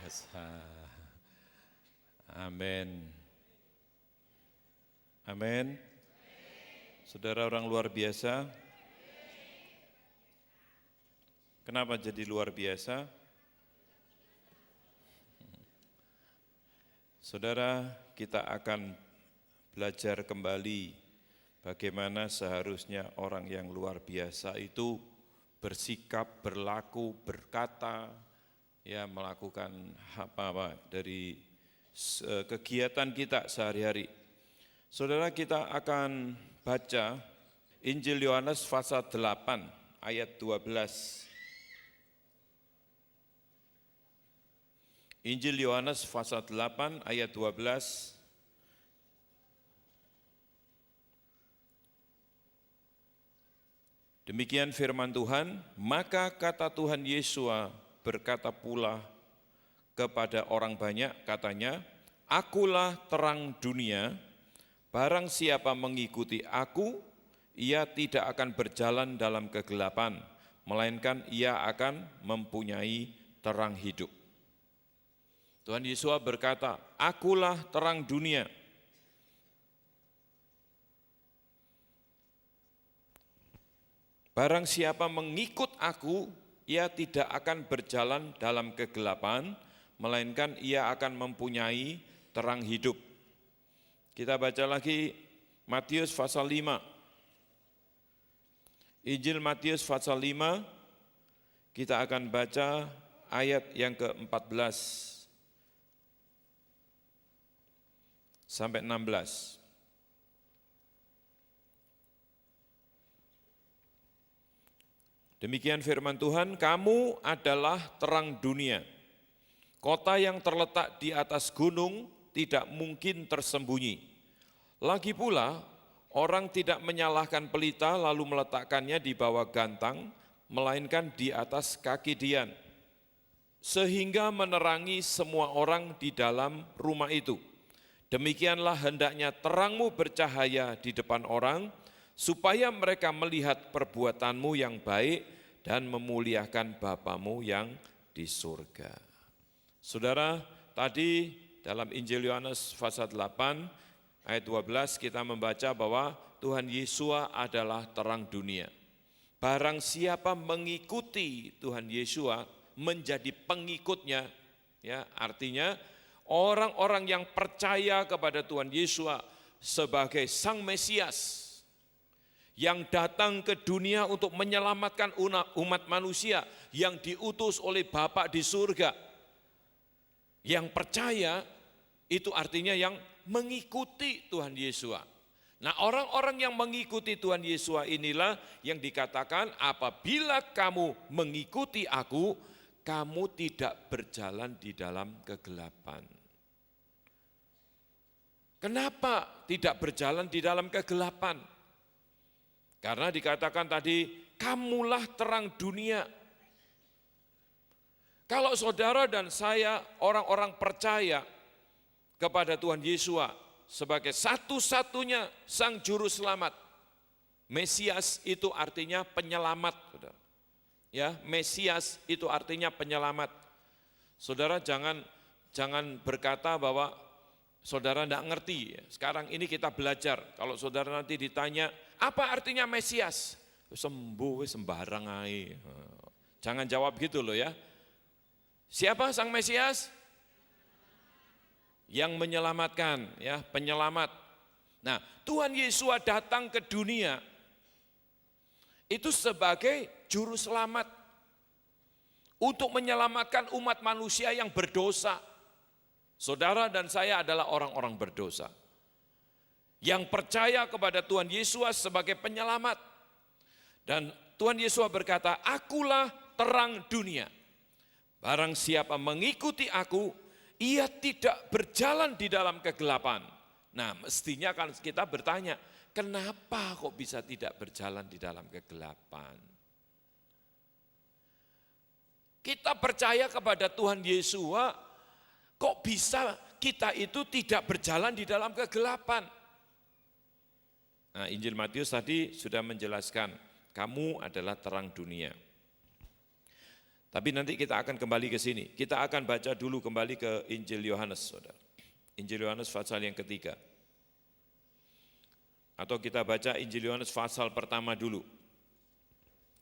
biasa. Amin. Amin. Saudara orang luar biasa. Kenapa jadi luar biasa? Saudara, kita akan belajar kembali bagaimana seharusnya orang yang luar biasa itu bersikap, berlaku, berkata, ya melakukan apa dari kegiatan kita sehari-hari. Saudara, kita akan baca Injil Yohanes pasal 8 ayat 12. Injil Yohanes pasal 8 ayat 12. Demikian firman Tuhan, maka kata Tuhan Yesus berkata pula kepada orang banyak, katanya, akulah terang dunia, barang siapa mengikuti aku, ia tidak akan berjalan dalam kegelapan, melainkan ia akan mempunyai terang hidup. Tuhan Yesus berkata, akulah terang dunia. Barang siapa mengikut aku, ia tidak akan berjalan dalam kegelapan, melainkan ia akan mempunyai terang hidup. Kita baca lagi Matius pasal 5. Injil Matius pasal 5, kita akan baca ayat yang ke-14 sampai 16. Demikian firman Tuhan, kamu adalah terang dunia. Kota yang terletak di atas gunung tidak mungkin tersembunyi. Lagi pula, orang tidak menyalahkan pelita lalu meletakkannya di bawah gantang, melainkan di atas kaki dian, sehingga menerangi semua orang di dalam rumah itu. Demikianlah hendaknya terangmu bercahaya di depan orang, supaya mereka melihat perbuatanmu yang baik dan memuliakan Bapamu yang di surga. Saudara, tadi dalam Injil Yohanes pasal 8 ayat 12 kita membaca bahwa Tuhan Yesus adalah terang dunia. Barang siapa mengikuti Tuhan Yesus menjadi pengikutnya, ya artinya orang-orang yang percaya kepada Tuhan Yesus sebagai Sang Mesias yang datang ke dunia untuk menyelamatkan umat manusia yang diutus oleh Bapa di surga. Yang percaya itu artinya yang mengikuti Tuhan Yesus. Nah, orang-orang yang mengikuti Tuhan Yesus inilah yang dikatakan apabila kamu mengikuti aku, kamu tidak berjalan di dalam kegelapan. Kenapa tidak berjalan di dalam kegelapan? Karena dikatakan tadi, kamulah terang dunia. Kalau saudara dan saya, orang-orang percaya kepada Tuhan Yesus sebagai satu-satunya Sang Juru Selamat. Mesias itu artinya penyelamat. Ya, Mesias itu artinya penyelamat. Saudara jangan berkata bahwa saudara tidak ngerti. Sekarang ini kita belajar. Kalau saudara nanti ditanya, apa artinya Mesias? Sembuh, sembarang aja. Jangan jawab gitu loh ya. Siapa Sang Mesias? Yang menyelamatkan, ya penyelamat. Nah, Tuhan Yesus datang ke dunia itu sebagai juru selamat untuk menyelamatkan umat manusia yang berdosa. Saudara dan saya adalah orang-orang berdosa yang percaya kepada Tuhan Yesus sebagai penyelamat. Dan Tuhan Yesus berkata, akulah terang dunia. Barang siapa mengikuti aku, ia tidak berjalan di dalam kegelapan. Nah, mestinya kan kita bertanya, kenapa kok bisa tidak berjalan di dalam kegelapan? Kita percaya kepada Tuhan Yesus, kok bisa kita itu tidak berjalan di dalam kegelapan? Nah, Injil Matius tadi sudah menjelaskan, kamu adalah terang dunia. Tapi nanti kita akan kembali ke sini. Kita akan baca dulu kembali ke Injil Yohanes, saudara. Injil Yohanes pasal yang ketiga. Atau kita baca Injil Yohanes pasal pertama dulu.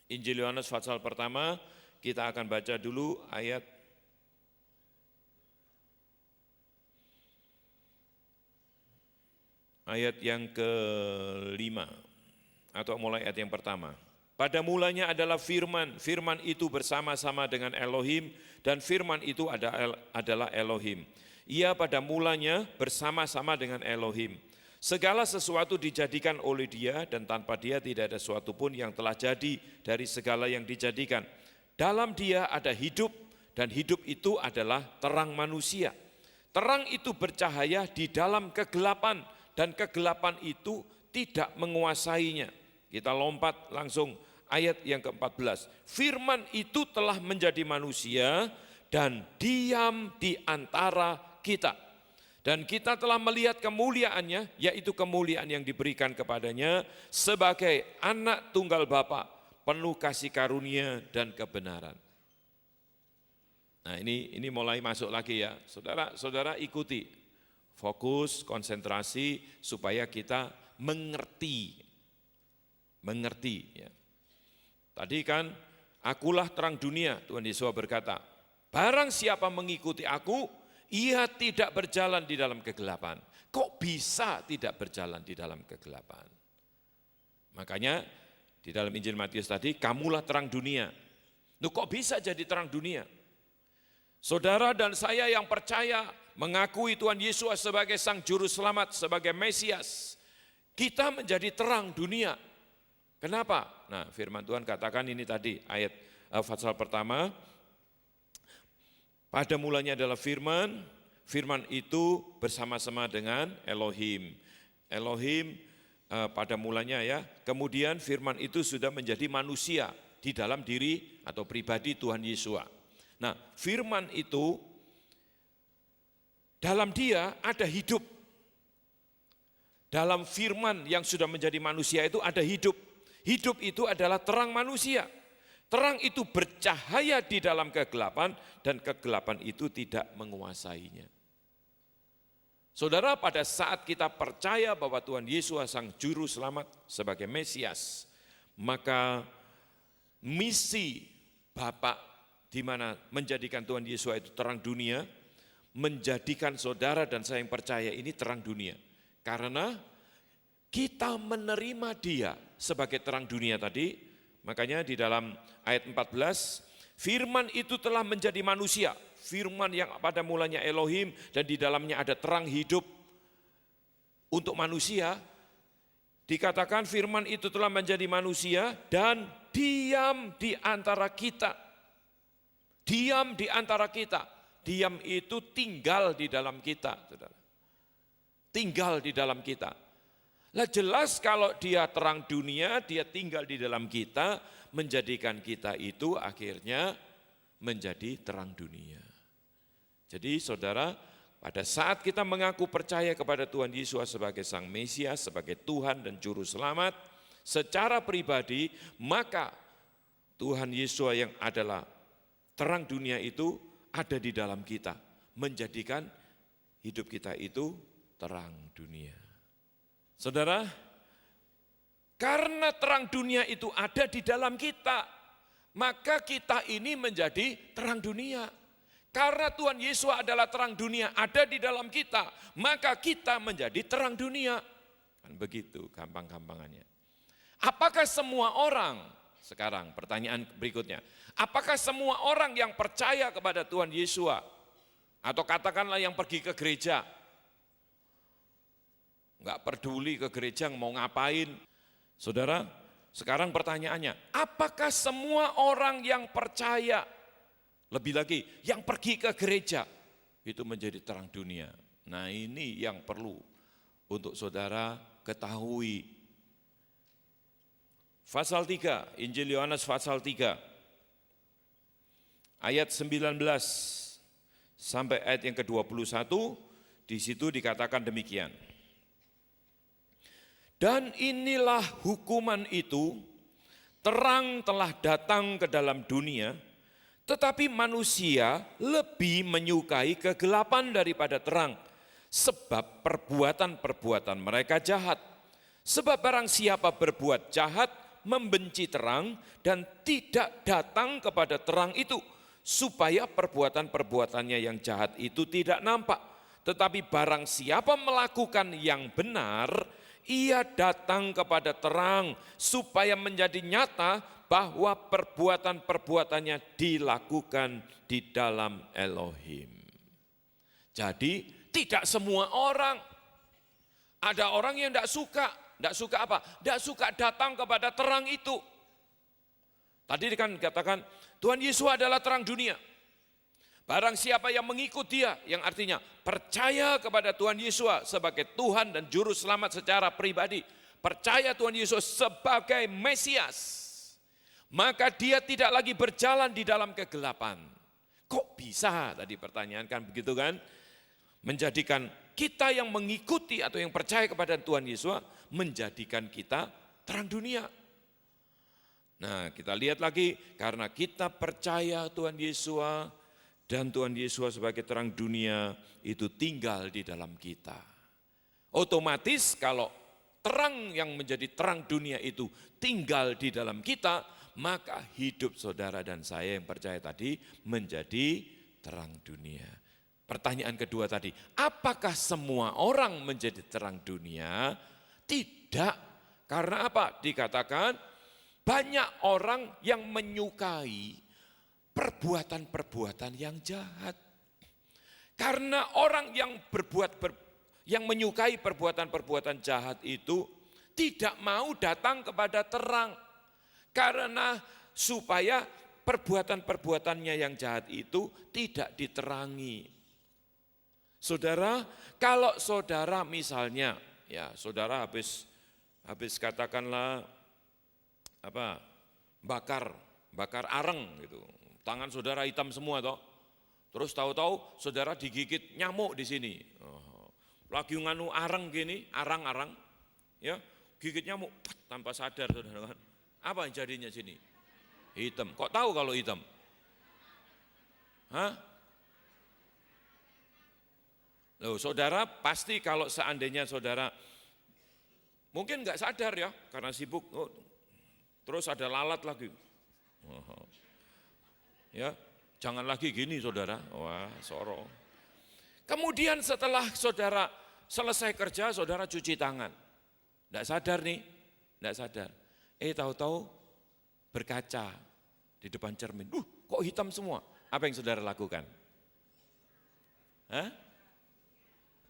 Injil Yohanes pasal pertama, kita akan baca dulu ayat yang ke-5, atau mulai ayat yang pertama. Pada mulanya adalah firman, firman itu bersama-sama dengan Elohim, dan firman itu adalah Elohim. Ia pada mulanya bersama-sama dengan Elohim. Segala sesuatu dijadikan oleh Dia, dan tanpa Dia tidak ada sesuatu pun yang telah jadi dari segala yang dijadikan. Dalam Dia ada hidup, dan hidup itu adalah terang manusia. Terang itu bercahaya di dalam kegelapan, dan kegelapan itu tidak menguasainya. Kita lompat langsung ayat yang ke-14. Firman itu telah menjadi manusia dan diam di antara kita. Dan kita telah melihat kemuliaannya, yaitu kemuliaan yang diberikan kepadanya sebagai anak tunggal Bapa, penuh kasih karunia dan kebenaran. Nah ini mulai masuk lagi ya, saudara ikuti, fokus, konsentrasi supaya kita mengerti ya. Tadi kan, akulah terang dunia, Tuhan Yesus berkata, barang siapa mengikuti aku, ia tidak berjalan di dalam kegelapan. Kok bisa tidak berjalan di dalam kegelapan? Makanya di dalam Injil Matius tadi, kamulah terang dunia. Loh, kok bisa jadi terang dunia? Saudara dan saya yang percaya mengakui Tuhan Yesus sebagai Sang Juru Selamat, sebagai Mesias, kita menjadi terang dunia. Kenapa? Nah, firman Tuhan katakan ini tadi, ayat pasal pertama, pada mulanya adalah firman, firman itu bersama-sama dengan Elohim. Elohim pada mulanya ya, kemudian firman itu sudah menjadi manusia di dalam diri atau pribadi Tuhan Yesus. Nah, firman itu dalam Dia ada hidup. Dalam firman yang sudah menjadi manusia itu ada hidup. Hidup itu adalah terang manusia. Terang itu bercahaya di dalam kegelapan dan kegelapan itu tidak menguasainya. Saudara, pada saat kita percaya bahwa Tuhan Yesus Sang Juru Selamat sebagai Mesias, maka misi Bapa di mana menjadikan Tuhan Yesus itu terang dunia, menjadikan saudara dan saya yang percaya ini terang dunia. Karena kita menerima Dia sebagai terang dunia tadi, makanya di dalam ayat 14, firman itu telah menjadi manusia, firman yang pada mulanya Elohim dan di dalamnya ada terang hidup untuk manusia, dikatakan firman itu telah menjadi manusia dan diam di antara kita. Diam di antara kita, diam itu tinggal di dalam kita, saudara. Tinggal di dalam kita. Lah jelas kalau Dia terang dunia, Dia tinggal di dalam kita, menjadikan kita itu akhirnya menjadi terang dunia. Jadi saudara, pada saat kita mengaku percaya kepada Tuhan Yesus sebagai Sang Mesias, sebagai Tuhan dan Juru Selamat, secara pribadi, maka Tuhan Yesus yang adalah terang dunia itu ada di dalam kita, menjadikan hidup kita itu terang dunia. Saudara, karena terang dunia itu ada di dalam kita, maka kita ini menjadi terang dunia. Karena Tuhan Yesus adalah terang dunia, ada di dalam kita, maka kita menjadi terang dunia. Kan begitu gampang-gampangannya. Apakah semua orang, sekarang pertanyaan berikutnya, apakah semua orang yang percaya kepada Tuhan Yesus, atau katakanlah yang pergi ke gereja, enggak peduli ke gereja mau ngapain. Saudara, sekarang pertanyaannya, apakah semua orang yang percaya, lebih lagi yang pergi ke gereja, itu menjadi terang dunia? Nah ini yang perlu untuk saudara ketahui. Pasal 3, Injil Yohanes pasal 3, ayat 19 sampai ayat yang ke-21, di situ dikatakan demikian. Dan inilah hukuman itu, terang telah datang ke dalam dunia, Tetapi manusia lebih menyukai kegelapan daripada terang, sebab perbuatan-perbuatan mereka jahat. Sebab barang siapa berbuat jahat, membenci terang, dan tidak datang kepada terang itu, supaya perbuatan-perbuatannya yang jahat itu tidak nampak. Tetapi barang siapa melakukan yang benar, ia datang kepada terang, supaya menjadi nyata bahwa perbuatan-perbuatannya dilakukan di dalam Elohim. Jadi tidak semua orang. Ada orang yang tidak suka apa? Tidak suka datang kepada terang itu. Tadi kan dikatakan Tuhan Yesus adalah terang dunia. Barang siapa yang mengikut dia, yang artinya percaya kepada Tuhan Yesus sebagai Tuhan dan Juru Selamat secara pribadi, percaya Tuhan Yesus sebagai Mesias, maka dia tidak lagi berjalan di dalam kegelapan. Kok bisa? Tadi pertanyaan kan begitu kan? Menjadikan kita yang mengikuti atau yang percaya kepada Tuhan Yesus, menjadikan kita terang dunia. Nah, kita lihat lagi, karena kita percaya Tuhan Yesus dan Tuhan Yesus sebagai terang dunia itu tinggal di dalam kita. Otomatis kalau terang yang menjadi terang dunia itu tinggal di dalam kita, maka hidup saudara dan saya yang percaya tadi menjadi terang dunia. Pertanyaan kedua tadi, apakah semua orang menjadi terang dunia? Tidak. Karena apa? Dikatakan banyak orang yang menyukai perbuatan-perbuatan yang jahat. Karena orang yang yang menyukai perbuatan-perbuatan jahat itu tidak mau datang kepada terang. Karena supaya perbuatan-perbuatannya yang jahat itu tidak diterangi. Saudara, kalau saudara misalnya, ya saudara habis katakanlah apa, bakar areng gitu, tangan saudara hitam semua toh, terus tahu-tahu saudara digigit nyamuk di sini, lagi nganu areng gini, arang, ya gigit nyamuk, tanpa sadar saudara kan, apa yang jadinya sini? Hitam. Kok tahu kalau hitam? Hah? Loh, saudara pasti kalau seandainya saudara mungkin nggak sadar ya karena sibuk, terus ada lalat lagi, ya jangan lagi gini saudara, wah soro. Kemudian setelah saudara selesai kerja, saudara cuci tangan, nggak sadar nih, nggak sadar, tahu-tahu berkaca di depan cermin, kok hitam semua? Apa yang saudara lakukan? Hah?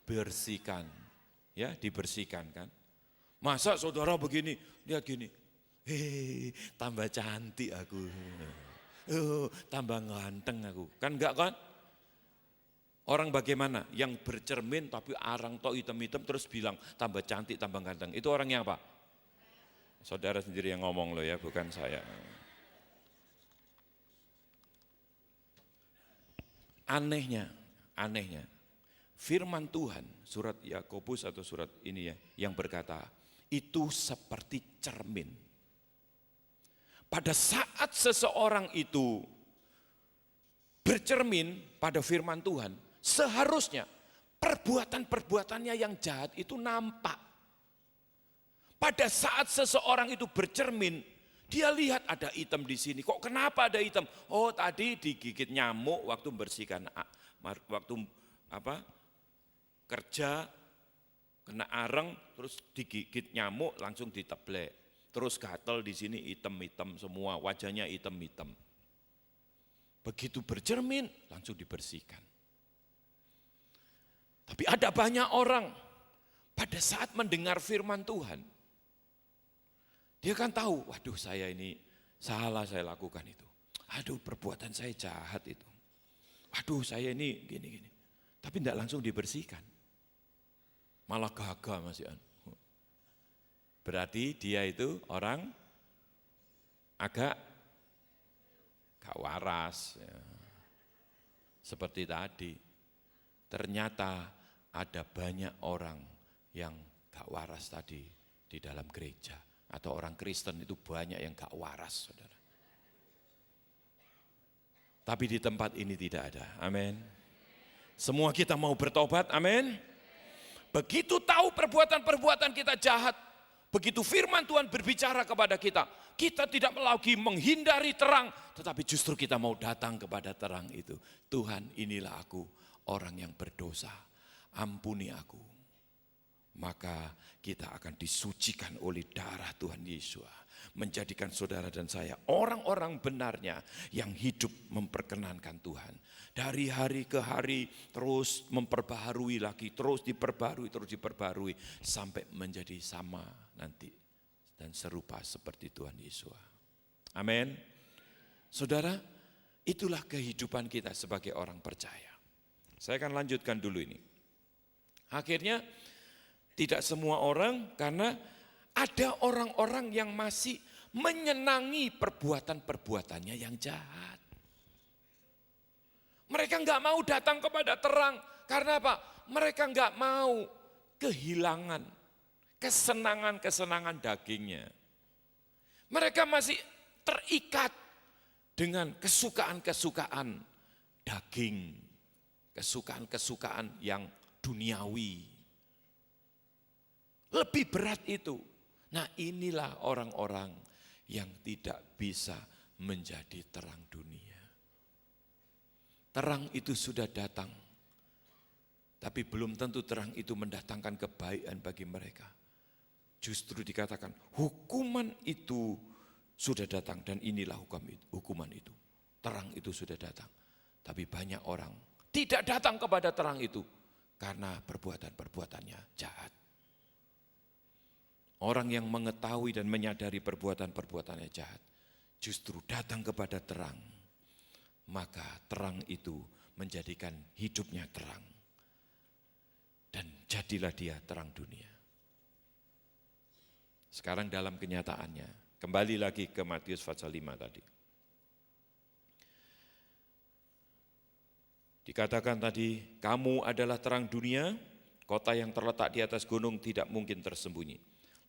Bersihkan, ya dibersihkan kan. Masa saudara begini, lihat gini, tambah cantik aku, tambah ganteng aku, kan enggak kan? Orang bagaimana? Yang bercermin tapi arang tok hitam-hitam terus bilang tambah cantik, tambah ganteng, itu orang yang apa? Saudara sendiri yang ngomong loh ya, bukan saya. Anehnya, firman Tuhan, surat Yakobus atau surat ini ya, yang berkata, itu seperti cermin. Pada saat seseorang itu bercermin pada firman Tuhan, seharusnya perbuatan-perbuatannya yang jahat itu nampak. Pada saat seseorang itu bercermin, dia lihat ada hitam di sini. Kok kenapa ada hitam? Oh, tadi digigit nyamuk waktu membersihkan, waktu kerja kena areng, terus digigit nyamuk langsung diteblek. Terus gatel di sini hitam-hitam semua, wajahnya hitam-hitam. Begitu bercermin langsung dibersihkan. Tapi ada banyak orang pada saat mendengar firman Tuhan, dia kan tahu, waduh saya ini salah saya lakukan itu. Aduh perbuatan saya jahat itu. Waduh saya ini gini-gini. Tapi tidak langsung dibersihkan. Malah gagah Mas Ian. Berarti dia itu orang agak gak waras. Ya. Seperti tadi, ternyata ada banyak orang yang gak waras tadi di dalam gereja. Atau orang Kristen itu banyak yang gak waras, saudara. Tapi di tempat ini tidak ada. Amin. Semua kita mau bertobat. Amin. Begitu tahu perbuatan-perbuatan kita jahat, begitu firman Tuhan berbicara kepada kita, kita tidak lagi menghindari terang, tetapi justru kita mau datang kepada terang itu. Tuhan, inilah aku, orang yang berdosa, ampuni aku. Maka kita akan disucikan oleh darah Tuhan Yesus, menjadikan saudara dan saya orang-orang benarnya yang hidup memperkenankan Tuhan. Dari hari ke hari terus memperbaharui lagi, terus diperbarui sampai menjadi sama nanti dan serupa seperti Tuhan Yesus. Amin. Saudara, itulah kehidupan kita sebagai orang percaya. Saya akan lanjutkan dulu ini. Akhirnya tidak semua orang, karena ada orang-orang yang masih menyenangi perbuatan-perbuatannya yang jahat. Mereka enggak mau datang kepada terang. Karena apa? Mereka enggak mau kehilangan kesenangan-kesenangan dagingnya. Mereka masih terikat dengan kesukaan-kesukaan daging. Kesukaan-kesukaan yang duniawi. Lebih berat itu. Nah, inilah orang-orang yang tidak bisa menjadi terang dunia. Terang itu sudah datang, tapi belum tentu terang itu mendatangkan kebaikan bagi mereka. Justru dikatakan hukuman itu sudah datang dan inilah hukuman itu. Terang itu sudah datang, tapi banyak orang tidak datang kepada terang itu karena perbuatan-perbuatannya jahat. Orang yang mengetahui dan menyadari perbuatan-perbuatannya jahat, justru datang kepada terang. Maka terang itu menjadikan hidupnya terang. Dan jadilah dia terang dunia. Sekarang dalam kenyataannya, kembali lagi ke Matius pasal 5 tadi. Dikatakan tadi, kamu adalah terang dunia, kota yang terletak di atas gunung tidak mungkin tersembunyi.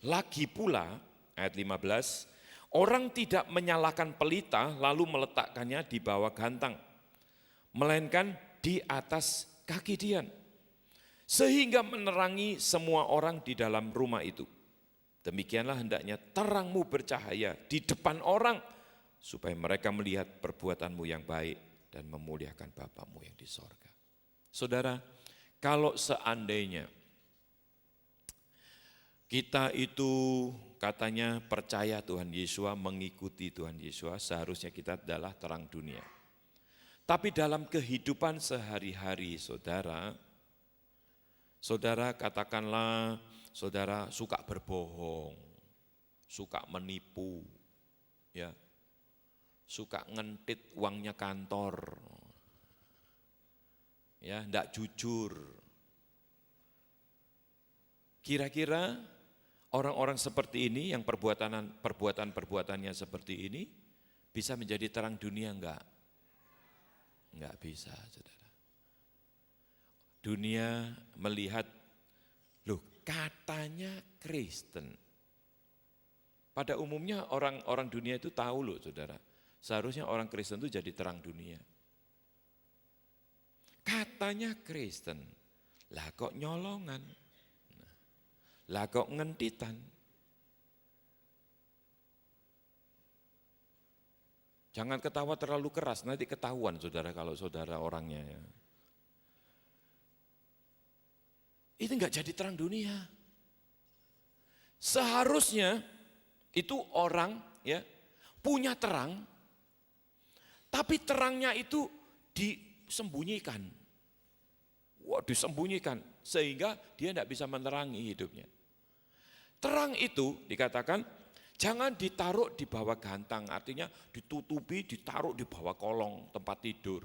Lagi pula, ayat 15, orang tidak menyalakan pelita lalu meletakkannya di bawah gantang, melainkan di atas kaki dian, sehingga menerangi semua orang di dalam rumah itu. Demikianlah hendaknya terangmu bercahaya di depan orang, supaya mereka melihat perbuatanmu yang baik dan memuliakan Bapamu yang di sorga. Saudara, kalau seandainya kita itu katanya percaya Tuhan Yesus, mengikuti Tuhan Yesus, seharusnya kita adalah terang dunia. Tapi dalam kehidupan sehari-hari saudara katakanlah saudara suka berbohong, suka menipu, ya, suka ngentit uangnya kantor, ya, enggak jujur. Kira-kira orang-orang seperti ini yang perbuatan-perbuatannya seperti ini bisa menjadi terang dunia enggak? Enggak bisa, saudara. Dunia melihat, loh katanya Kristen. Pada umumnya orang dunia itu tahu loh saudara, seharusnya orang Kristen itu jadi terang dunia. Katanya Kristen, lah kok nyolongan, lah kok ngentitan. Jangan ketawa terlalu keras, nanti ketahuan saudara kalau saudara orangnya. Ya. Itu enggak jadi terang dunia. Seharusnya itu orang ya punya terang, tapi terangnya itu disembunyikan. Wah, disembunyikan sehingga dia tidak bisa menerangi hidupnya. Terang itu dikatakan jangan ditaruh di bawah gantang, artinya ditutupi, ditaruh di bawah kolong tempat tidur.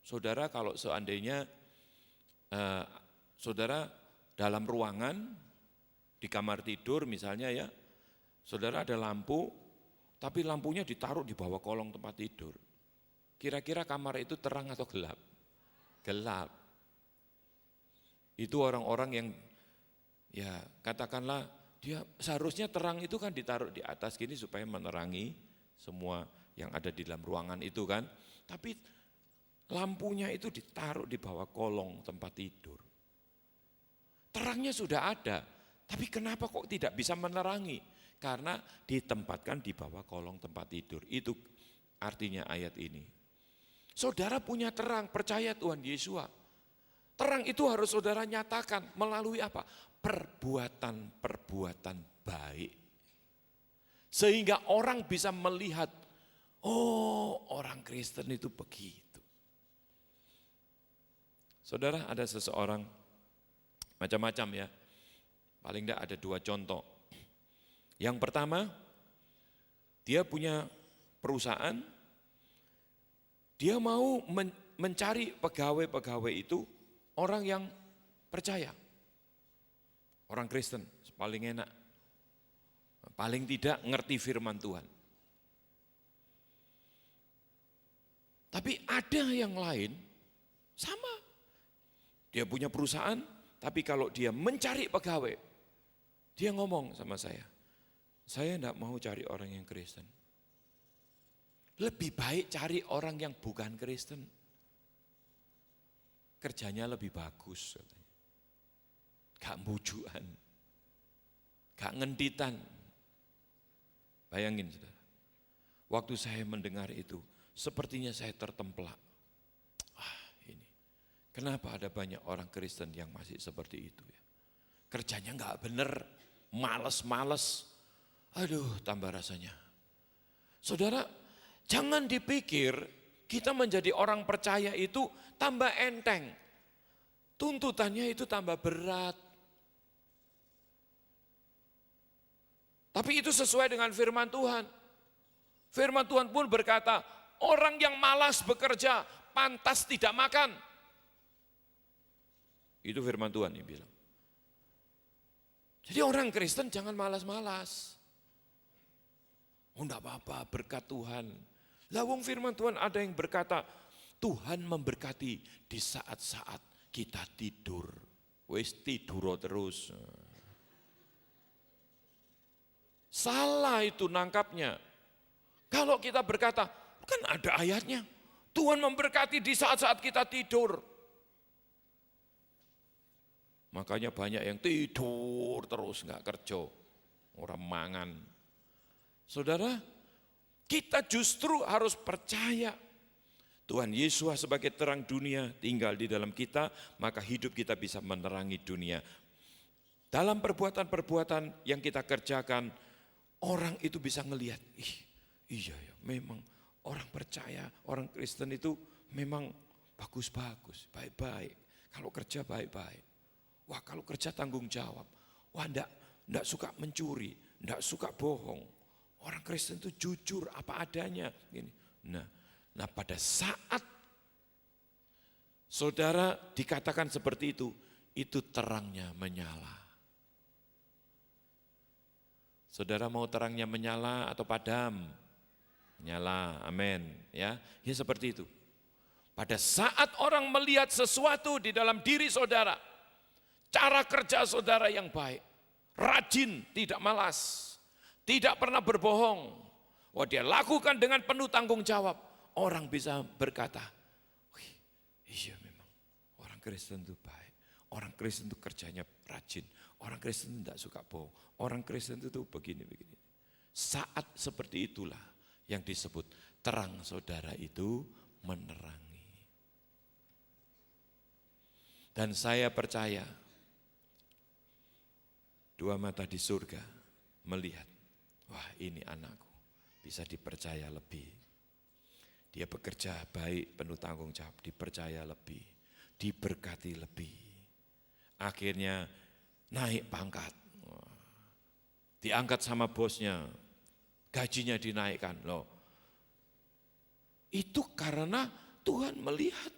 Saudara kalau seandainya saudara dalam ruangan di kamar tidur misalnya ya, saudara ada lampu, tapi lampunya ditaruh di bawah kolong tempat tidur. Kira-kira kamar itu terang atau gelap? Gelap. Itu orang-orang yang ya katakanlah dia seharusnya terang itu kan ditaruh di atas gini supaya menerangi semua yang ada di dalam ruangan itu kan. tapi lampunya itu ditaruh di bawah kolong tempat tidur. Terangnya sudah ada, tapi kenapa kok tidak bisa menerangi? Karena ditempatkan di bawah kolong tempat tidur. Itu artinya ayat ini. Saudara punya terang, percaya Tuhan Yesus. Terang itu harus saudara nyatakan melalui apa? Perbuatan-perbuatan baik. Sehingga orang bisa melihat, oh orang Kristen itu begitu. Saudara, ada seseorang, macam-macam ya, paling tidak ada 2 contoh. Yang pertama, dia punya perusahaan, dia mau mencari pegawai-pegawai itu orang yang percaya. Orang Kristen, paling enak. Paling tidak ngerti firman Tuhan. Tapi ada yang lain, sama. Dia punya perusahaan, tapi kalau dia mencari pegawai, dia ngomong sama saya enggak mau cari orang yang Kristen. Lebih baik cari orang yang bukan Kristen. Kerjanya lebih bagus. Gak bujukan, gak ngentitan. Bayangin saudara, waktu saya mendengar itu, sepertinya saya tertemplak. Kenapa ada banyak orang Kristen yang masih seperti itu ya? Kerjanya enggak benar, males-males. Aduh, tambah rasanya. Saudara, jangan dipikir kita menjadi orang percaya itu tambah enteng. Tuntutannya itu tambah berat. Tapi itu sesuai dengan firman Tuhan. Firman Tuhan pun berkata, orang yang malas bekerja pantas tidak makan. Itu firman Tuhan yang bilang. Jadi orang Kristen jangan malas-malas. Oh enggak apa-apa, berkat Tuhan. Lah wong firman Tuhan ada yang berkata, Tuhan memberkati di saat-saat kita tidur. Wis tidur terus. Salah itu nangkapnya. Kalau kita berkata, kan ada ayatnya. Tuhan memberkati di saat-saat kita tidur. Makanya banyak yang tidur terus nggak kerja, orang mangan. Saudara, kita justru harus percaya Tuhan Yesus sebagai terang dunia tinggal di dalam kita, maka hidup kita bisa menerangi dunia. Dalam perbuatan-perbuatan yang kita kerjakan, orang itu bisa ngelihat, iya ya, memang orang percaya, orang Kristen itu memang bagus-bagus, baik-baik. Kalau kerja baik-baik. Wah kalau kerja tanggung jawab, wah enggak suka mencuri, enggak suka bohong. Orang Kristen itu jujur apa adanya. Gini. Nah pada saat saudara dikatakan seperti itu terangnya menyala. Saudara mau terangnya menyala atau padam? Menyala, amin. Ya seperti itu. Pada saat orang melihat sesuatu di dalam diri saudara, cara kerja saudara yang baik, rajin, tidak malas, tidak pernah berbohong. Wah dia lakukan dengan penuh tanggung jawab. Orang bisa berkata, iya memang orang Kristen itu baik. Orang Kristen itu kerjanya rajin. Orang Kristen tidak suka bohong. Orang Kristen itu begini-begini. Saat seperti itulah yang disebut terang saudara itu menerangi. Dan saya percaya, 2 mata di surga melihat, wah ini anakku bisa dipercaya lebih. Dia bekerja baik, penuh tanggung jawab, dipercaya lebih, diberkati lebih. Akhirnya naik pangkat, diangkat sama bosnya, gajinya dinaikkan. Loh, itu karena Tuhan melihat.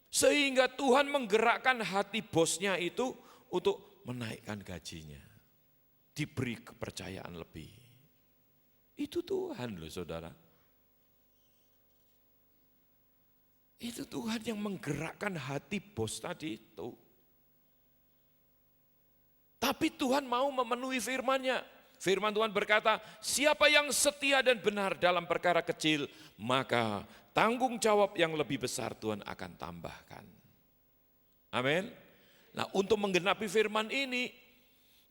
Sehingga Tuhan menggerakkan hati bosnya itu untuk menaikkan gajinya. Diberi kepercayaan lebih. Itu Tuhan loh saudara. Itu Tuhan yang menggerakkan hati bos tadi itu. Tapi Tuhan mau memenuhi firman-Nya. Firman Tuhan berkata, siapa yang setia dan benar dalam perkara kecil, maka tanggung jawab yang lebih besar Tuhan akan tambahkan. Amin. Nah, untuk menggenapi firman ini,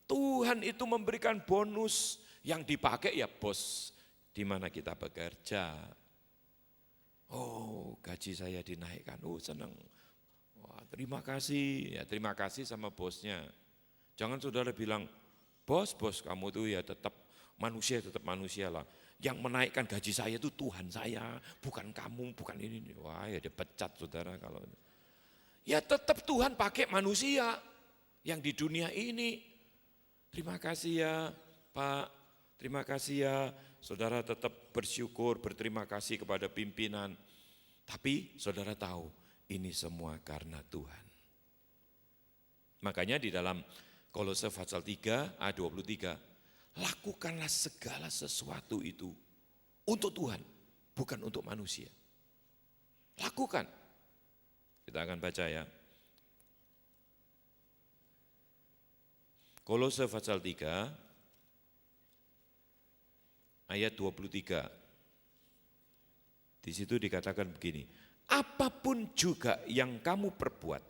Tuhan itu memberikan bonus yang dipakai ya bos, di mana kita bekerja. Oh, gaji saya dinaikkan, oh senang. Wah, terima kasih, ya terima kasih sama bosnya. Jangan saudara bilang, bos kamu tuh ya tetap manusia lah. Yang menaikkan gaji saya itu Tuhan saya, bukan kamu, bukan ini. Wah ya dipecat saudara kalau. Ya tetap Tuhan pakai manusia yang di dunia ini. Terima kasih ya Pak, terima kasih ya. Saudara tetap bersyukur, berterima kasih kepada pimpinan. Tapi saudara tahu ini semua karena Tuhan. Makanya di dalam Kolose pasal 3 ayat 23, lakukanlah segala sesuatu itu untuk Tuhan, bukan untuk manusia. Lakukan. Kita akan baca ya. Kolose pasal 3 ayat 23. Di situ dikatakan begini, apapun juga yang kamu perbuat,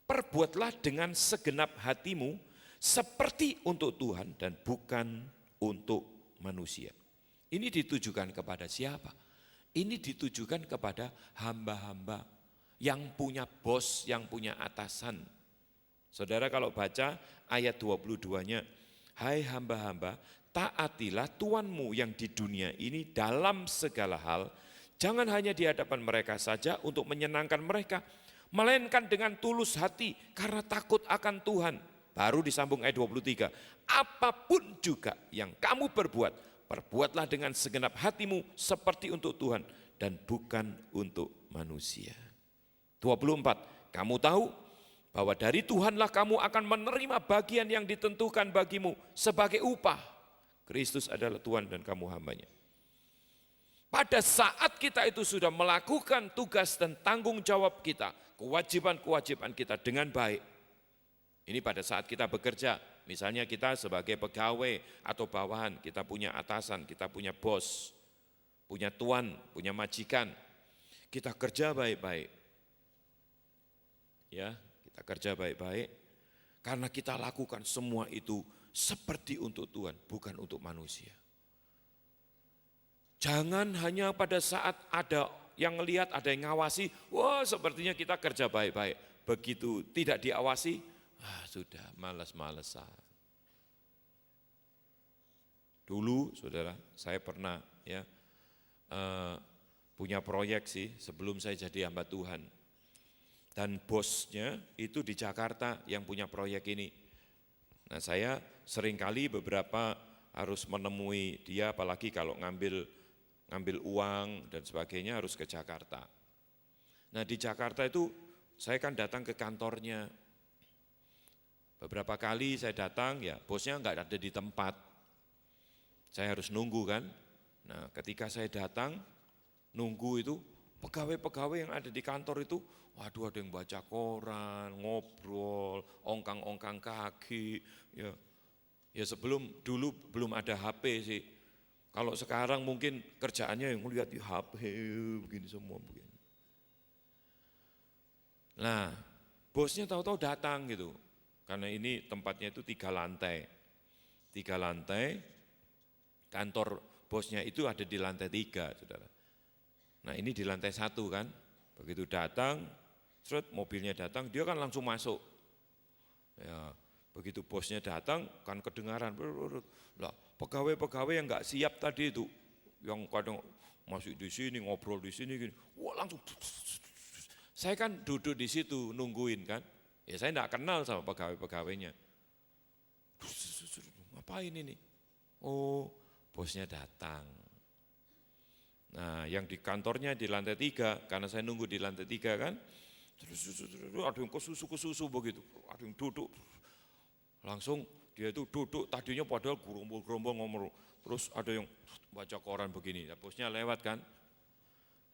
perbuatlah dengan segenap hatimu seperti untuk Tuhan dan bukan untuk manusia. Ini ditujukan kepada siapa? Ini ditujukan kepada hamba-hamba yang punya bos, yang punya atasan. Saudara kalau baca ayat 22-nya, hai hamba-hamba, taatilah Tuanmu yang di dunia ini dalam segala hal, jangan hanya di hadapan mereka saja untuk menyenangkan mereka, melainkan dengan tulus hati karena takut akan Tuhan. Baru disambung ayat 23, apapun juga yang kamu perbuat, perbuatlah dengan segenap hatimu seperti untuk Tuhan dan bukan untuk manusia. 24, kamu tahu bahwa dari Tuhanlah kamu akan menerima bagian yang ditentukan bagimu sebagai upah. Kristus adalah Tuhan dan kamu hambanya. Pada saat kita itu sudah melakukan tugas dan tanggung jawab kita, kewajiban-kewajiban kita dengan baik. Ini pada saat kita bekerja, misalnya kita sebagai pegawai atau bawahan, kita punya atasan, kita punya bos, punya tuan, punya majikan. Kita kerja baik-baik. Ya, kita kerja baik-baik karena kita lakukan semua itu seperti untuk Tuhan, bukan untuk manusia. Jangan hanya pada saat ada yang lihat, ada yang ngawasi, wah sepertinya kita kerja baik-baik. Begitu tidak diawasi, sudah malas-malesan. Dulu saudara, saya pernah ya punya proyek sih sebelum saya jadi hamba Tuhan. Dan bosnya itu di Jakarta yang punya proyek ini. Nah saya seringkali beberapa harus menemui dia, apalagi kalau ngambil uang dan sebagainya harus ke Jakarta. Nah di Jakarta itu saya kan datang ke kantornya. Beberapa kali saya datang ya bosnya enggak ada di tempat. Saya harus nunggu kan. Nah ketika saya datang nunggu itu pegawai-pegawai yang ada di kantor itu, waduh ada yang baca koran, ngobrol, ongkang-ongkang kaki. Ya sebelum dulu belum ada HP sih. Kalau sekarang mungkin kerjaannya yang melihat di HP begini semua begini. Nah, bosnya tahu-tahu datang gitu. Karena ini tempatnya itu 3 lantai. 3 lantai, kantor bosnya itu ada di lantai 3, saudara. Nah ini di lantai 1 kan, begitu datang, mobilnya datang, dia kan langsung masuk. Ya, begitu bosnya datang, kan kedengaran, lah pegawai-pegawai yang enggak siap tadi itu, yang kadang masuk di sini, ngobrol di sini, gini, wah langsung. Saya kan duduk di situ nungguin kan, ya saya enggak kenal sama pegawai-pegawainya. Ngapain ini? Oh, bosnya datang. Nah, yang di kantornya di lantai 3, karena saya nunggu di lantai 3 kan, terus ada yang ke susu begitu, ada yang duduk, langsung dia itu duduk, tadinya padahal gerombol-gerombol ngomong, terus ada yang baca koran begini, ya, bosnya lewat kan.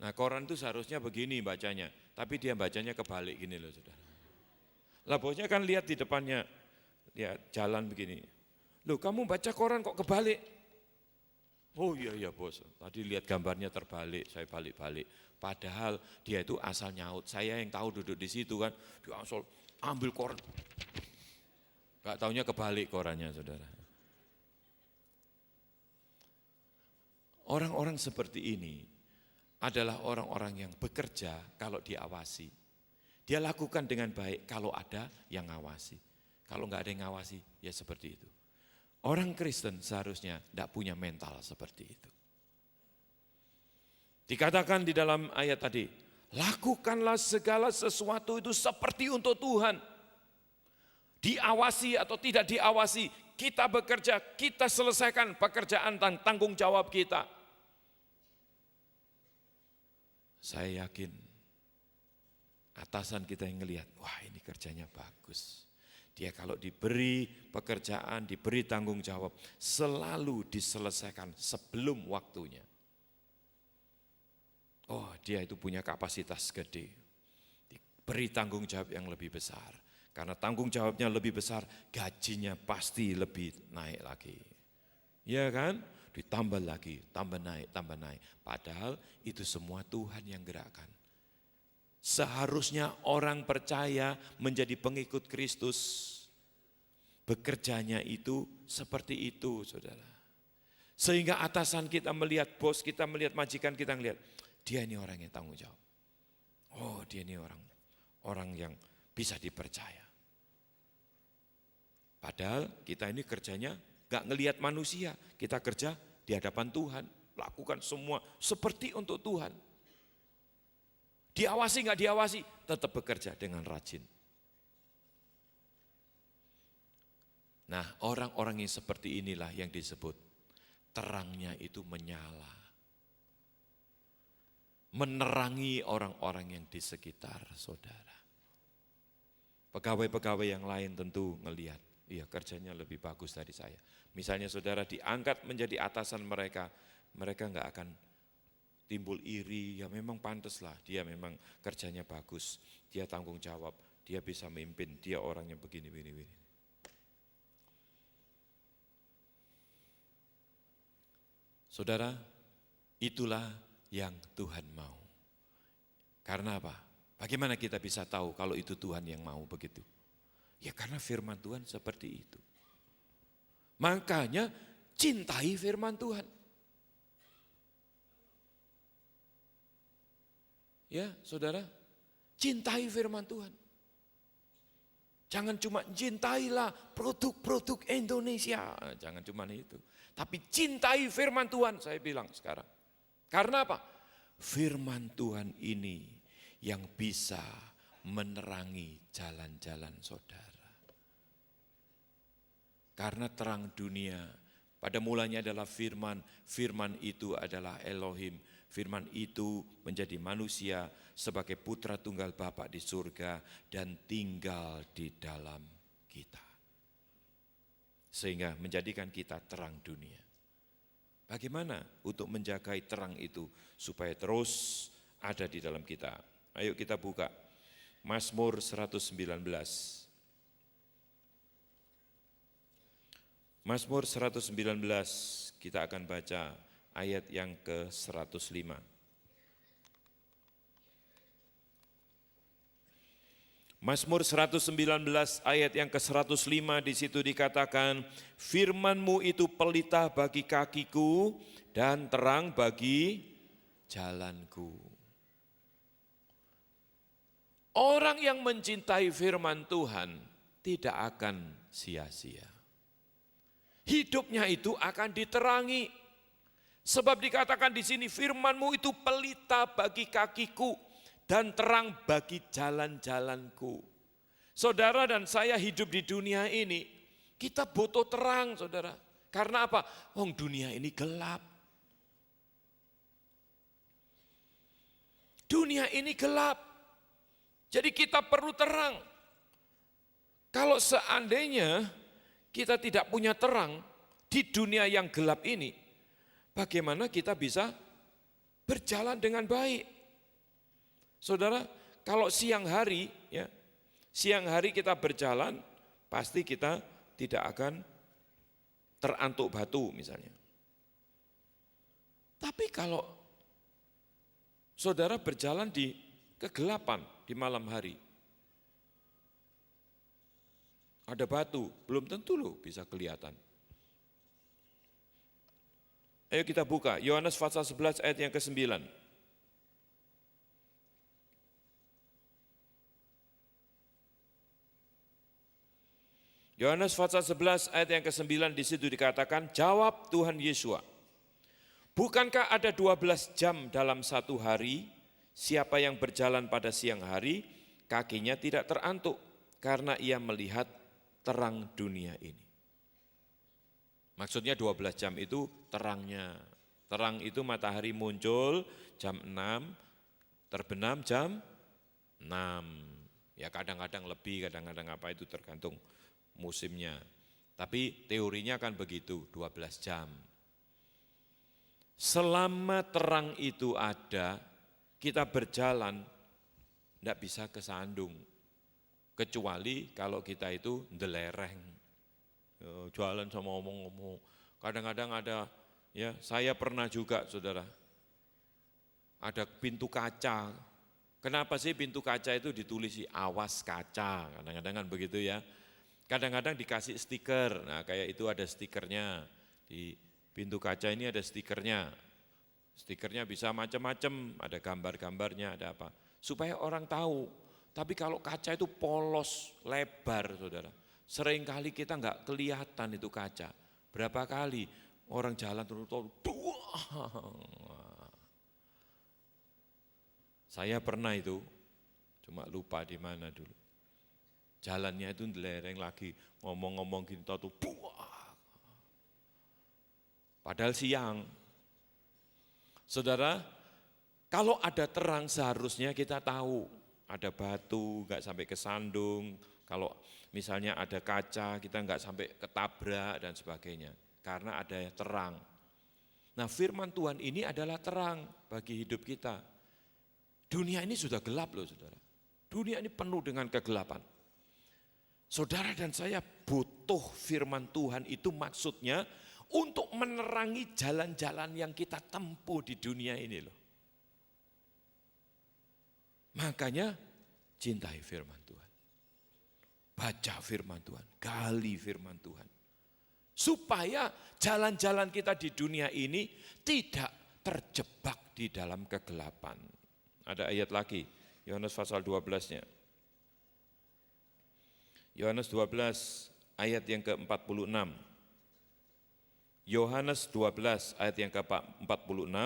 Nah koran itu seharusnya begini bacanya, tapi dia bacanya kebalik gini loh saudara. Lah bosnya kan lihat di depannya, dia jalan begini, Loh kamu baca koran kok kebalik? Oh iya bos, tadi lihat gambarnya terbalik, saya balik-balik. Padahal dia itu asal nyaut, saya yang tahu duduk di situ kan, dia asal ambil koran. Gak taunya kebalik korannya saudara. Orang-orang seperti ini adalah orang-orang yang bekerja kalau diawasi. Dia lakukan dengan baik kalau ada yang ngawasi. Kalau nggak ada yang ngawasi, ya seperti itu. Orang Kristen seharusnya tidak punya mental seperti itu. Dikatakan di dalam ayat tadi, lakukanlah segala sesuatu itu seperti untuk Tuhan. Diawasi atau tidak diawasi, kita bekerja, kita selesaikan pekerjaan dan tanggung jawab kita. Saya yakin atasan kita yang ngelihat, wah ini kerjanya bagus. Dia kalau diberi pekerjaan, diberi tanggung jawab, selalu diselesaikan sebelum waktunya. Oh dia itu punya kapasitas gede, diberi tanggung jawab yang lebih besar. Karena tanggung jawabnya lebih besar, gajinya pasti lebih naik lagi. Ya kan? Ditambah lagi, tambah naik, tambah naik. Padahal itu semua Tuhan yang gerakkan. Seharusnya orang percaya menjadi pengikut Kristus, bekerjanya itu seperti itu saudara. Sehingga atasan kita melihat, bos kita melihat, majikan kita melihat, dia ini orang yang tanggung jawab. Oh dia ini orang yang bisa dipercaya. Padahal kita ini kerjanya gak ngelihat manusia, kita kerja di hadapan Tuhan, lakukan semua seperti untuk Tuhan. Diawasi nggak diawasi, tetap bekerja dengan rajin. Nah orang-orang yang seperti inilah yang disebut terangnya itu menyala. Menerangi orang-orang yang di sekitar saudara. Pegawai-pegawai yang lain tentu ngelihat, iya kerjanya lebih bagus dari saya. Misalnya saudara diangkat menjadi atasan mereka, mereka nggak akan timbul iri, ya memang pantaslah, dia memang kerjanya bagus, dia tanggung jawab, dia bisa memimpin, dia orang yang begini. Saudara, itulah yang Tuhan mau. Karena apa? Bagaimana kita bisa tahu kalau itu Tuhan yang mau begitu? Ya karena firman Tuhan seperti itu. Makanya cintai firman Tuhan. Ya saudara, cintai firman Tuhan. Jangan cuma cintailah produk-produk Indonesia, jangan cuma itu. Tapi cintai firman Tuhan, saya bilang sekarang. Karena apa? Firman Tuhan ini yang bisa menerangi jalan-jalan saudara. Karena terang dunia, pada mulanya adalah firman, firman itu adalah Elohim, firman itu menjadi manusia sebagai putra tunggal Bapa di surga dan tinggal di dalam kita. Sehingga menjadikan kita terang dunia. Bagaimana untuk menjaga terang itu supaya terus ada di dalam kita? Ayo kita buka Mazmur 119. Mazmur 119 kita akan baca ayat yang ke-105. Mazmur 119 ayat yang ke-105 di situ dikatakan, firman-Mu itu pelita bagi kakiku dan terang bagi jalanku. Orang yang mencintai firman Tuhan tidak akan sia-sia. Hidupnya itu akan diterangi. Sebab dikatakan di sini firman-Mu itu pelita bagi kakiku dan terang bagi jalan-jalanku. Saudara dan saya hidup di dunia ini, kita butuh terang saudara. Karena apa? Dunia ini gelap. Dunia ini gelap. Jadi kita perlu terang. Kalau seandainya kita tidak punya terang di dunia yang gelap ini, bagaimana kita bisa berjalan dengan baik? Saudara, kalau siang hari kita berjalan, pasti kita tidak akan terantuk batu misalnya. Tapi kalau saudara berjalan di kegelapan di malam hari, ada batu, belum tentu loh bisa kelihatan. Ayo kita buka, Yohanes pasal 11 ayat yang ke-9. Yohanes pasal 11 ayat yang ke-9 di situ dikatakan, jawab Tuhan Yesus, bukankah ada 12 jam dalam satu hari? Siapa yang berjalan pada siang hari, kakinya tidak terantuk, karena ia melihat terang dunia ini. Maksudnya 12 jam itu terangnya. Terang itu matahari muncul jam 6, terbenam jam 6. Ya kadang-kadang lebih, kadang-kadang apa itu tergantung musimnya. Tapi teorinya kan begitu, 12 jam. Selama terang itu ada, kita berjalan tidak bisa kesandung. Kecuali kalau kita itu ndelereng. Jalan sama ngomong-ngomong. Kadang-kadang ada, ya saya pernah juga saudara, ada pintu kaca. Kenapa sih pintu kaca itu ditulis awas kaca, kadang-kadang kan begitu ya. Kadang-kadang dikasih stiker, nah kayak itu ada stikernya. Di pintu kaca ini ada stikernya. Stikernya bisa macam-macam, ada gambar-gambarnya, ada apa. Supaya orang tahu, tapi kalau kaca itu polos, lebar saudara. Seringkali kita enggak kelihatan itu kaca. Berapa kali orang jalan terus saya pernah itu, cuma lupa di mana dulu. Jalannya itu lereng lagi, ngomong-ngomong gini tuh padahal siang. Saudara, kalau ada terang seharusnya kita tahu ada batu, enggak sampai kesandung. Kalau misalnya ada kaca, kita enggak sampai ketabrak dan sebagainya. Karena ada terang. Nah firman Tuhan ini adalah terang bagi hidup kita. Dunia ini sudah gelap loh saudara. Dunia ini penuh dengan kegelapan. Saudara dan saya butuh firman Tuhan itu maksudnya untuk menerangi jalan-jalan yang kita tempuh di dunia ini loh. Makanya cintai firman Tuhan. Baca firman Tuhan, gali firman Tuhan. Supaya jalan-jalan kita di dunia ini tidak terjebak di dalam kegelapan. Ada ayat lagi, Yohanes pasal 12-nya. Yohanes 12 ayat yang ke-46. Yohanes 12 ayat yang ke-46.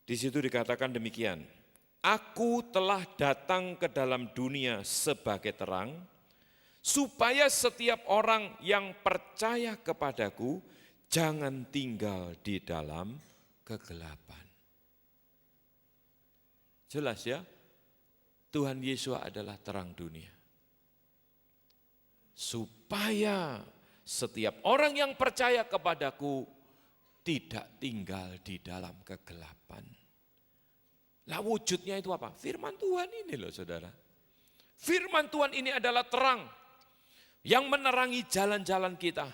Di situ dikatakan demikian. Aku telah datang ke dalam dunia sebagai terang, supaya setiap orang yang percaya kepadaku jangan tinggal di dalam kegelapan. Jelas ya, Tuhan Yesus adalah terang dunia. Supaya setiap orang yang percaya kepadaku tidak tinggal di dalam kegelapan. Lah wujudnya itu apa? Firman Tuhan ini loh saudara. Firman Tuhan ini adalah terang yang menerangi jalan-jalan kita.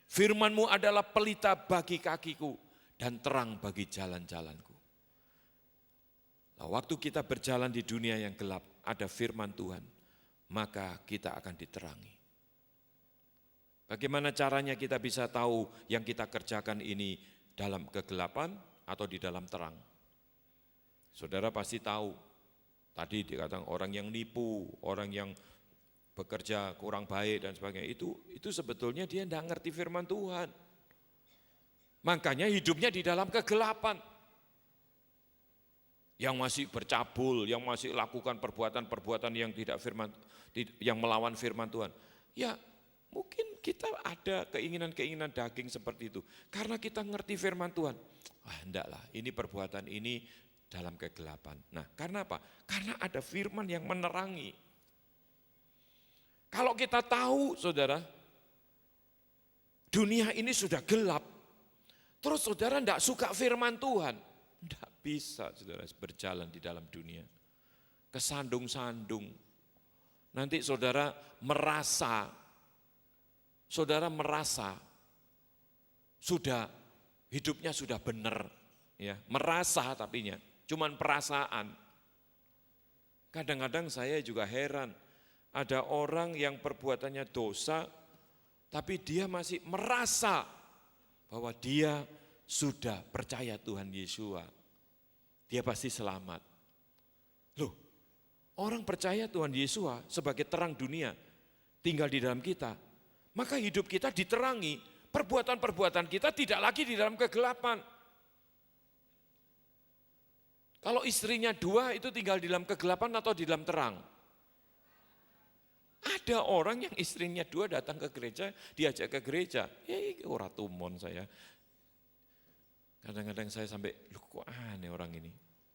Firman-Mu adalah pelita bagi kakiku dan terang bagi jalan-jalanku. Nah, waktu kita berjalan di dunia yang gelap, ada firman Tuhan, maka kita akan diterangi. Bagaimana caranya kita bisa tahu yang kita kerjakan ini dalam kegelapan atau di dalam terang? Saudara pasti tahu, tadi dikatakan orang yang nipu, orang yang bekerja kurang baik dan sebagainya, itu sebetulnya dia tidak ngerti firman Tuhan. Makanya hidupnya di dalam kegelapan. Yang masih bercabul, yang masih lakukan perbuatan-perbuatan yang tidak firman, yang melawan firman Tuhan. Ya mungkin kita ada keinginan-keinginan daging seperti itu. Karena kita ngerti firman Tuhan. Wah enggaklah, ini perbuatan ini dalam kegelapan. Nah, karena apa? Karena ada firman yang menerangi. Kalau kita tahu, saudara, dunia ini sudah gelap, terus saudara tidak suka firman Tuhan, tidak bisa saudara berjalan di dalam dunia. Kesandung-sandung. Nanti saudara merasa saudara merasa hidupnya sudah benar, ya, merasa tapinya, cuman perasaan. Kadang-kadang saya juga heran, ada orang yang perbuatannya dosa, tapi dia masih merasa bahwa dia sudah percaya Tuhan Yesus, dia pasti selamat. Loh, orang percaya Tuhan Yesus sebagai terang dunia, tinggal di dalam kita, maka hidup kita diterangi, perbuatan-perbuatan kita tidak lagi di dalam kegelapan. Kalau istrinya dua itu tinggal di dalam kegelapan atau di dalam terang? Ada orang yang istrinya dua datang ke gereja, diajak ke gereja. Ora tumon saya. Kadang-kadang saya sampai, loh kok aneh orang ini.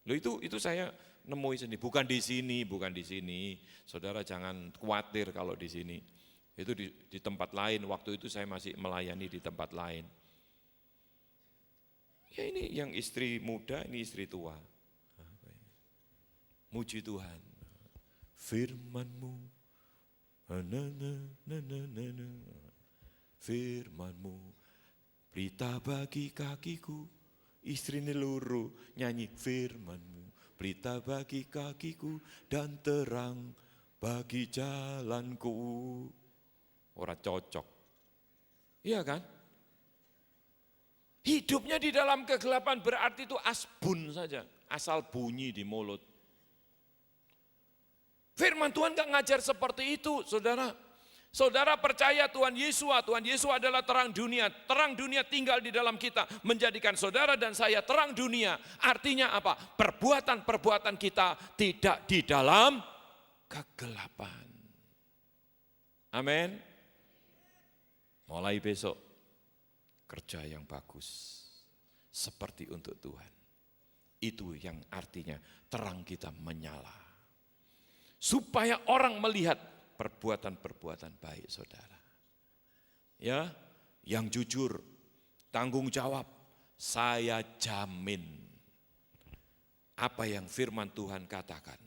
Loh itu saya nemui sendiri, bukan di sini. Saudara jangan khawatir kalau di sini. Itu di tempat lain, waktu itu saya masih melayani di tempat lain. Ya ini yang istri muda, ini istri tua. Muji Tuhan. Firman-Mu, Firman-Mu, berita bagi kakiku. Istri neluru nyanyi firman-Mu, berita bagi kakiku dan terang bagi jalanku. Ora cocok. Iya kan? Hidupnya di dalam kegelapan berarti itu asbun saja, asal bunyi di mulut. Firman Tuhan gak ngajar seperti itu, saudara. Saudara percaya Tuhan Yesus adalah terang dunia tinggal di dalam kita, menjadikan saudara dan saya terang dunia. Artinya apa? Perbuatan-perbuatan kita tidak di dalam kegelapan. Amin. Mulai besok, kerja yang bagus, seperti untuk Tuhan. Itu yang artinya terang kita menyala. Supaya orang melihat perbuatan-perbuatan baik saudara. Ya, yang jujur, tanggung jawab, saya jamin apa yang firman Tuhan katakan.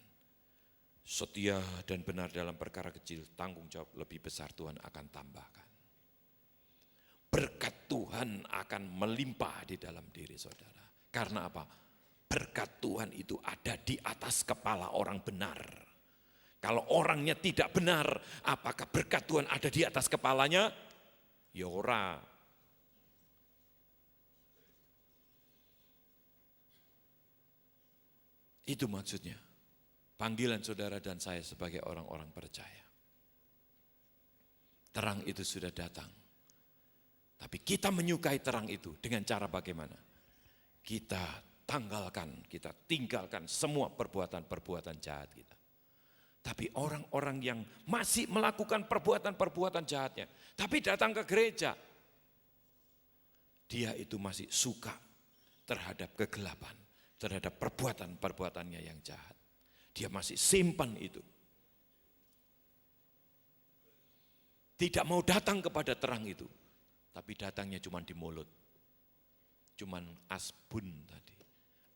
Setia dan benar dalam perkara kecil, tanggung jawab lebih besar Tuhan akan tambahkan. Berkat Tuhan akan melimpah di dalam diri saudara. Karena apa? Berkat Tuhan itu ada di atas kepala orang benar. Kalau orangnya tidak benar, apakah berkat Tuhan ada di atas kepalanya? Ya ora. Itu maksudnya. Panggilan saudara dan saya sebagai orang-orang percaya. Terang itu sudah datang. Tapi kita menyukai terang itu dengan cara bagaimana? Kita tinggalkan semua perbuatan-perbuatan jahat kita. Tapi orang-orang yang masih melakukan perbuatan-perbuatan jahatnya, tapi datang ke gereja, dia itu masih suka terhadap kegelapan, terhadap perbuatan-perbuatannya yang jahat. Dia masih simpan itu. Tidak mau datang kepada terang itu, tapi datangnya cuma di mulut. Cuman asbun tadi,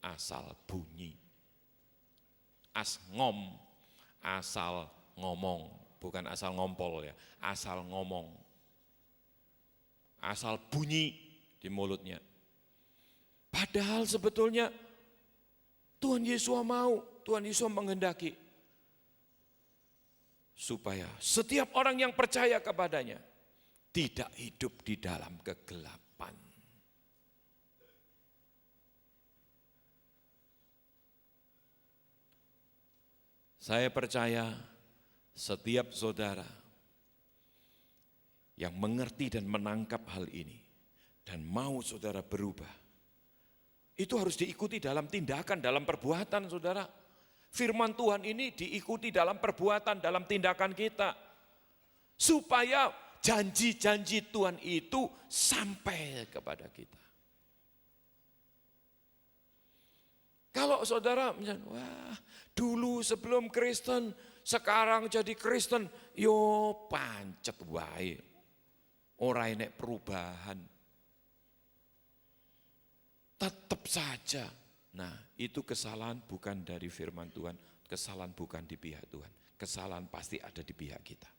asal bunyi, asal ngomong, bukan asal ngompol ya, asal ngomong, asal bunyi di mulutnya. Padahal sebetulnya Tuhan Yesus mau, Tuhan Yesus menghendaki supaya setiap orang yang percaya kepadanya tidak hidup di dalam kegelapan. Saya percaya setiap saudara yang mengerti dan menangkap hal ini dan mau saudara berubah, itu harus diikuti dalam tindakan, dalam perbuatan saudara. Firman Tuhan ini diikuti dalam perbuatan, dalam tindakan kita. Supaya janji-janji Tuhan itu sampai kepada kita. Kalau saudara misalnya, wah dulu sebelum Kristen, sekarang jadi Kristen, yo pancet wae. Ora enek perubahan. Tetap saja. Nah, itu kesalahan bukan dari firman Tuhan, kesalahan bukan di pihak Tuhan. Kesalahan pasti ada di pihak kita.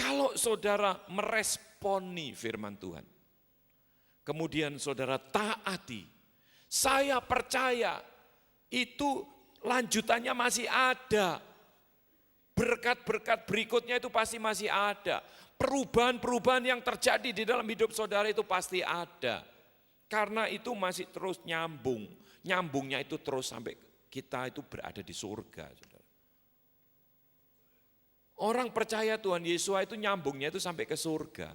Kalau saudara meresponi firman Tuhan, kemudian saudara taati, saya percaya itu lanjutannya masih ada. Berkat-berkat berikutnya itu pasti masih ada. Perubahan-perubahan yang terjadi di dalam hidup saudara itu pasti ada. Karena itu masih terus nyambung. Nyambungnya itu terus sampai kita itu berada di surga. Saudara. Orang percaya Tuhan Yesus itu nyambungnya itu sampai ke surga.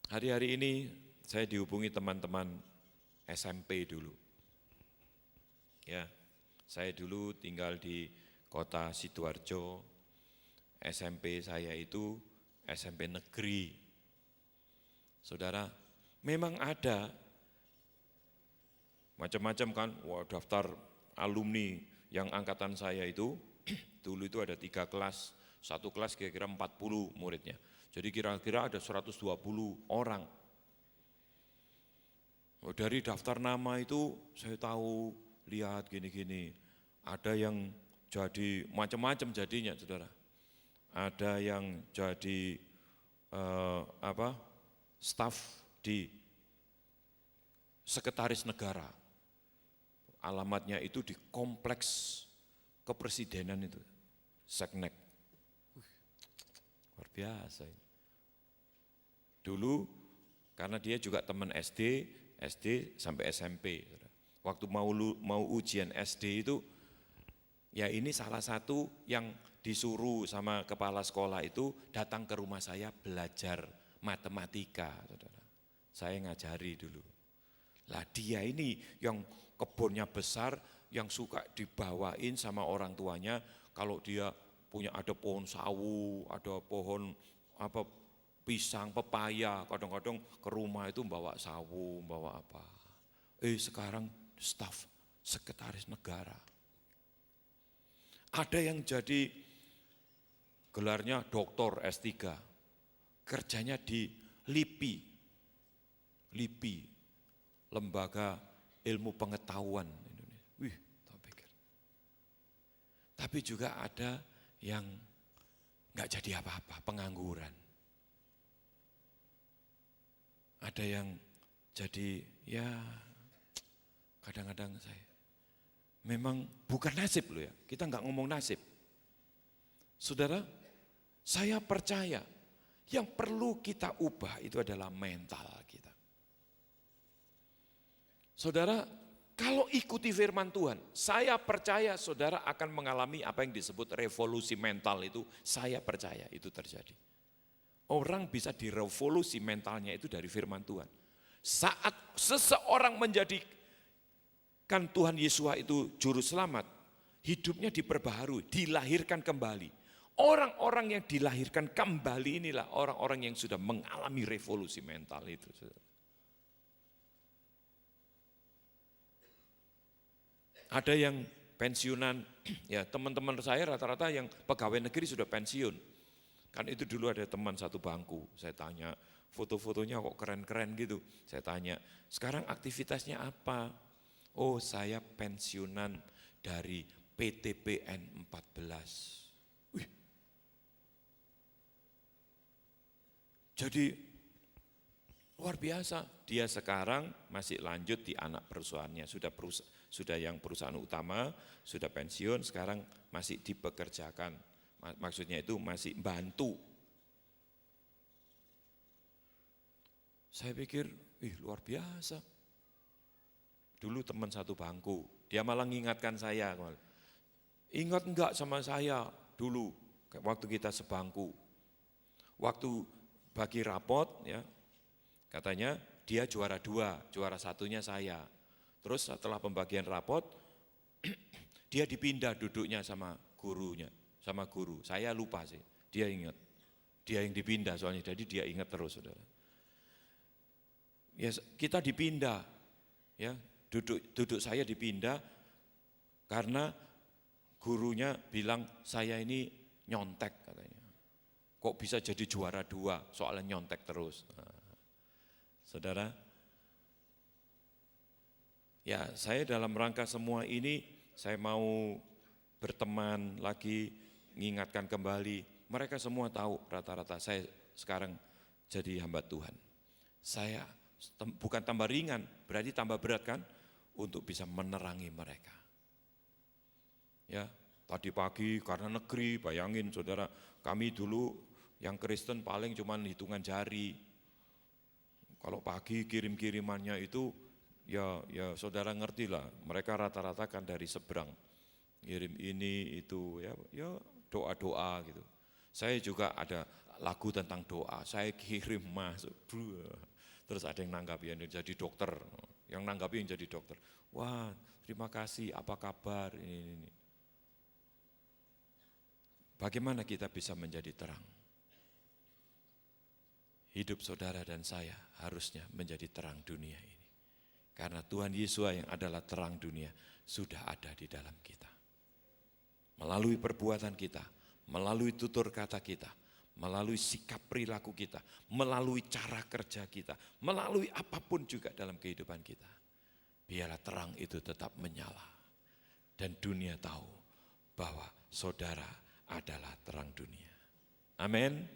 Hari-hari ini saya dihubungi teman-teman SMP dulu. Ya, saya dulu tinggal di kota Sidoarjo. SMP saya itu SMP negeri. Saudara, memang ada macam-macam kan, daftar alumni yang angkatan saya itu, dulu itu ada 3 kelas, satu kelas kira-kira 40 muridnya. Jadi kira-kira ada 120 orang. Dari daftar nama itu saya tahu, lihat gini-gini. Ada yang jadi macam-macam jadinya, saudara. Ada yang jadi staf di sekretaris negara. Alamatnya itu di kompleks kepresidenan itu, Seknek. Luar biasa ini. Dulu karena dia juga teman SD sampai SMP. Waktu mau ujian SD itu, ya ini salah satu yang disuruh sama kepala sekolah itu datang ke rumah saya belajar matematika. Saudara. Saya ngajari dulu. Lah dia ini yang kebunnya besar, yang suka dibawain sama orang tuanya, kalau dia punya ada pohon sawu, ada pohon pisang, pepaya, kadang-kadang ke rumah itu bawa sawu, bawa apa. Sekarang staf sekretaris negara. Ada yang jadi gelarnya doktor S3, kerjanya di LIPI, Lembaga Ilmu Pengetahuan Indonesia. Tak pikir. Tapi juga ada yang nggak jadi apa-apa, pengangguran. Ada yang jadi ya kadang-kadang saya memang bukan nasib loh ya, kita nggak ngomong nasib. Saudara, saya percaya yang perlu kita ubah itu adalah mental kita. Saudara, kalau ikuti firman Tuhan, saya percaya saudara akan mengalami apa yang disebut revolusi mental itu, saya percaya itu terjadi. Orang bisa direvolusi mentalnya itu dari firman Tuhan. Saat seseorang menjadikan Tuhan Yesus itu juru selamat, hidupnya diperbaharui, dilahirkan kembali. Orang-orang yang dilahirkan kembali inilah orang-orang yang sudah mengalami revolusi mental itu. Ada yang pensiunan, ya teman-teman saya rata-rata yang pegawai negeri sudah pensiun. Kan itu dulu ada teman satu bangku, saya tanya, foto-fotonya kok keren-keren gitu. Saya tanya, sekarang aktivitasnya apa? Oh saya pensiunan dari PTPN 14. Wih. Jadi luar biasa, dia sekarang masih lanjut di anak perusahaannya, sudah yang perusahaan utama, sudah pensiun, sekarang masih dipekerjakan. Maksudnya itu masih bantu. Saya pikir, luar biasa. Dulu teman satu bangku, dia malah mengingatkan saya. Ingat enggak sama saya dulu, waktu kita sebangku. Waktu bagi rapot, ya, katanya dia juara 2, juara 1-nya saya. Terus setelah pembagian rapot, dia dipindah duduknya sama gurunya. Sama guru, saya lupa sih, dia ingat. Dia yang dipindah soalnya, jadi dia ingat terus, saudara. Ya, kita dipindah, ya duduk saya dipindah karena gurunya bilang saya ini nyontek katanya. Kok bisa jadi juara 2, soalnya nyontek terus. Saudara, ya saya dalam rangka semua ini, saya mau berteman lagi, mengingatkan kembali, mereka semua tahu rata-rata saya sekarang jadi hamba Tuhan. Saya bukan tambah ringan, berarti tambah berat kan, untuk bisa menerangi mereka. Ya, tadi pagi karena negeri, bayangin saudara, kami dulu yang Kristen paling cuma hitungan jari. Kalau pagi kirim-kirimannya itu, ya saudara ngerti lah, mereka rata-rata kan dari seberang. Kirim ini, itu, ya doa-doa gitu. Saya juga ada lagu tentang doa, saya kirim masuk. Terus ada yang nanggapi, yang jadi dokter, yang nanggapi yang jadi dokter. Wah, terima kasih, apa kabar, ini. Bagaimana kita bisa menjadi terang? Hidup saudara dan saya harusnya menjadi terang dunia ini. Karena Tuhan Yesus yang adalah terang dunia sudah ada di dalam kita. Melalui perbuatan kita, melalui tutur kata kita, melalui sikap perilaku kita, melalui cara kerja kita, melalui apapun juga dalam kehidupan kita. Biarlah terang itu tetap menyala. Dan dunia tahu bahwa saudara adalah terang dunia. Amin.